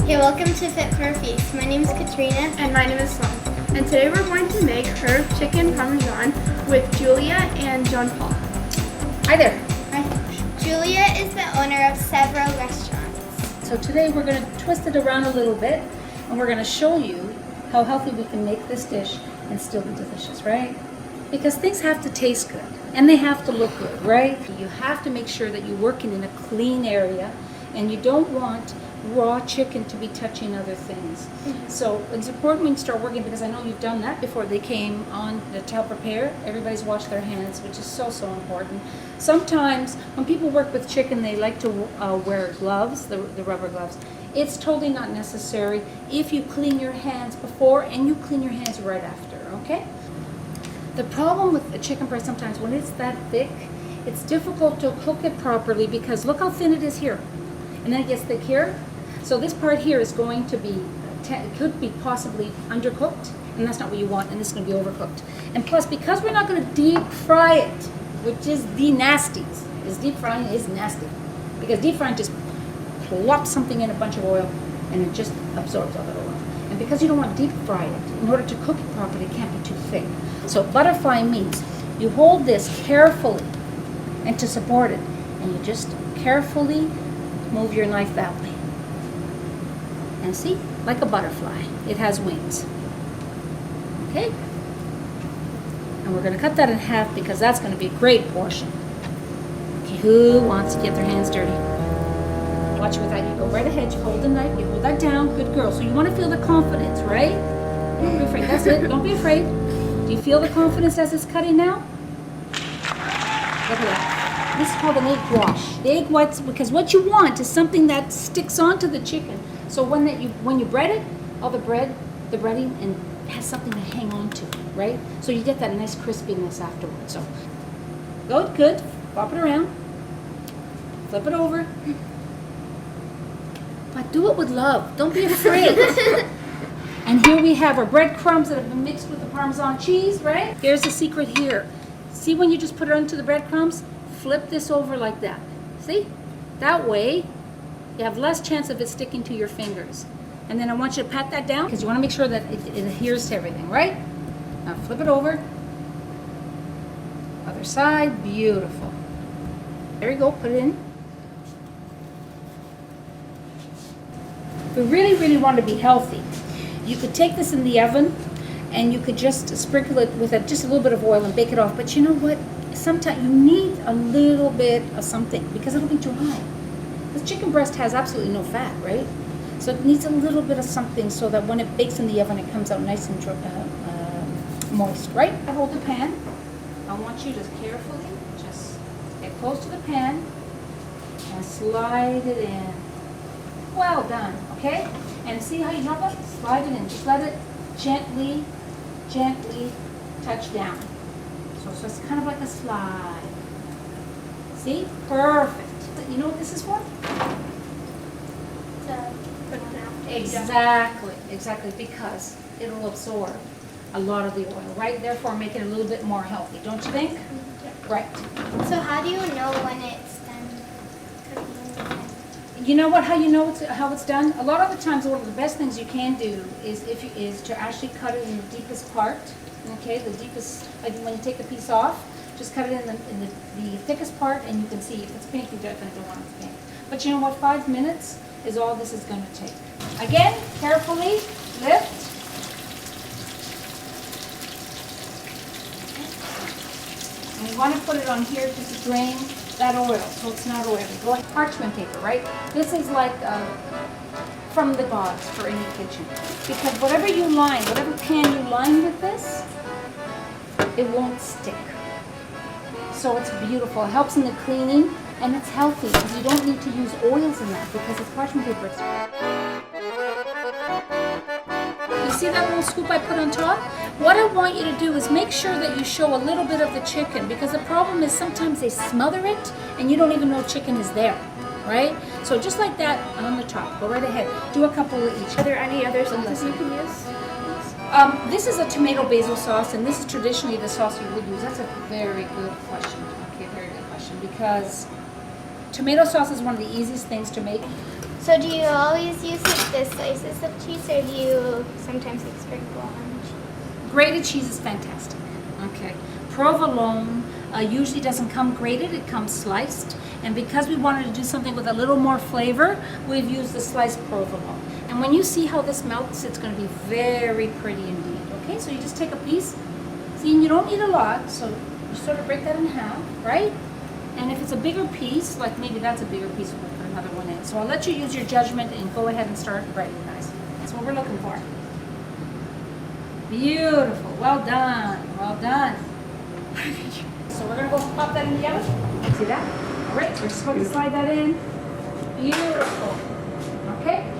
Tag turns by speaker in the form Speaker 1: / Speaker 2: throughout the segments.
Speaker 1: Hey, welcome to Fit for a Feast. My name is Katrina.
Speaker 2: And my name is Sloan. And today we're going to make herb chicken parmesan with Julia and John Paul.
Speaker 3: Hi there.
Speaker 1: Hi. Julia is the owner of several restaurants.
Speaker 3: So today we're going to twist it around a little bit and we're going to show you how healthy we can make this dish and still be delicious, right? Because things have to taste good and they have to look good, right? You have to make sure that you're working in a clean area and you don't want raw chicken to be touching other things. So it's important when you start working, because I know you've done that before they came on to help prepare. Everybody's washed their hands, which is so important. Sometimes when people work with chicken, they like to wear gloves, the rubber gloves. It's totally not necessary if you clean your hands before and you clean your hands right after, okay? The problem with a chicken breast sometimes when it's that thick, it's difficult to cook it properly because look how thin it is here. And then it gets thick here. So this part here is going to be, could be possibly undercooked, and that's not what you want, and this is going to be overcooked. And plus, because we're not going to deep fry it, which is the nasties, is deep frying is nasty. Because deep frying just plops something in a bunch of oil, and it just absorbs all that oil. And because you don't want to deep fry it, in order to cook it properly, it can't be too thick. So butterfly means you hold this carefully, and to support it, and you just carefully move your knife that way. And see, like a butterfly, it has wings. Okay? And we're going to cut that in half because that's going to be a great portion. Okay, who wants to get their hands dirty? Watch with that. You go right ahead, you hold the knife, you hold that down. Good girl. So you want to feel the confidence, right? Don't be afraid. That's it. Don't be afraid. Do you feel the confidence as it's cutting now? Look at that. This is called an egg wash. The egg whites, because what you want is something that sticks onto the chicken. So when you bread it, all the breading and has something to hang on to, right? So you get that nice crispiness afterwards. So good. Flop it around. Flip it over. But do it with love. Don't be afraid. And here we have our breadcrumbs that have been mixed with the Parmesan cheese, right? Here's the secret here. See when you just put it onto the breadcrumbs? Flip this over like that. See? That way, you have less chance of it sticking to your fingers. And then I want you to pat that down because you want to make sure that it adheres to everything, right? Now flip it over. Other side. Beautiful. There you go. Put it in. We really want to be healthy. You could take this in the oven and you could just sprinkle it with just a little bit of oil and bake it off. But you know what? Sometimes you need a little bit of something because it'll be dry. The chicken breast has absolutely no fat, right? So it needs a little bit of something so that when it bakes in the oven, it comes out nice and moist, right? I hold the pan. I want you to carefully just get close to the pan and slide it in. Well done, okay? And see how you drop it? Slide it in. Just let it gently touch down. So it's kind of like a slide. See? Perfect. You know what this is for? Exactly, because it'll absorb a lot of the oil, right? Therefore, make it a little bit more healthy, don't you think? Yeah. Right.
Speaker 1: So how do you know when it's done cooking?
Speaker 3: You know what? How you know how it's done? A lot of the times, one of the best things you can do is to actually cut it in the deepest part. Okay, the deepest. Like when you take the piece off, just cut it in the thickest part, and you can see if it's pink, you definitely don't want it pink. But you know what? 5 minutes is all this is going to take. Again, carefully lift. And you want to put it on here just to drain that oil, so it's not oily. Go like parchment paper, right? This is like from the gods for any kitchen. Because whatever you line, whatever pan you line with this, it won't stick. So it's beautiful. It helps in the cleaning, and it's healthy because you don't need to use oils in that because it's parchment paper. You see that little scoop I put on top? What I want you to do is make sure that you show a little bit of the chicken, because the problem is sometimes they smother it and you don't even know chicken is there, right? So just like that on the top. Go right ahead. Do a couple of each.
Speaker 2: Are there any other sauces you can use?
Speaker 3: This is a tomato basil sauce, and this is traditionally the sauce you would use. That's a very good question. Okay, very good question, because tomato sauce is one of the easiest things to make.
Speaker 1: So do you always use like the slices of cheese, or do you sometimes like sprinkle on cheese?
Speaker 3: Grated cheese is fantastic. Okay. Provolone usually doesn't come grated, it comes sliced. And because we wanted to do something with a little more flavor, we've used the sliced provolone. And when you see how this melts, it's going to be very pretty indeed. Okay, so you just take a piece. See, and you don't need a lot, so you sort of break that in half, right? And if it's a bigger piece, like maybe that's a bigger piece, we'll put another one in. So I'll let you use your judgment and go ahead and start breading, guys. That's what we're looking for. Beautiful. Well done. Well done. So we're going to go pop that in the oven. See that? All right, we're just going to slide that in. Beautiful. Okay?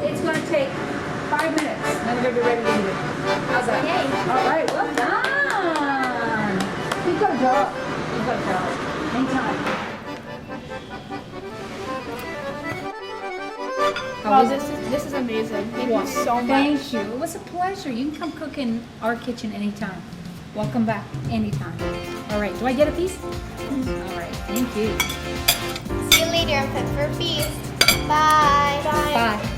Speaker 3: It's going to take 5 minutes, and then we're going to be ready to eat it. How's that?
Speaker 1: Yay.
Speaker 3: All right, well done. You've got a job. You've got a job. Anytime.
Speaker 2: Wow, this is amazing. Thank you so much.
Speaker 3: Thank you. It was a pleasure. You can come cook in our kitchen anytime. Welcome back anytime. All right. Do I get a piece? All right. Thank you.
Speaker 1: See you later on Pepper Feast. Bye.
Speaker 3: Bye.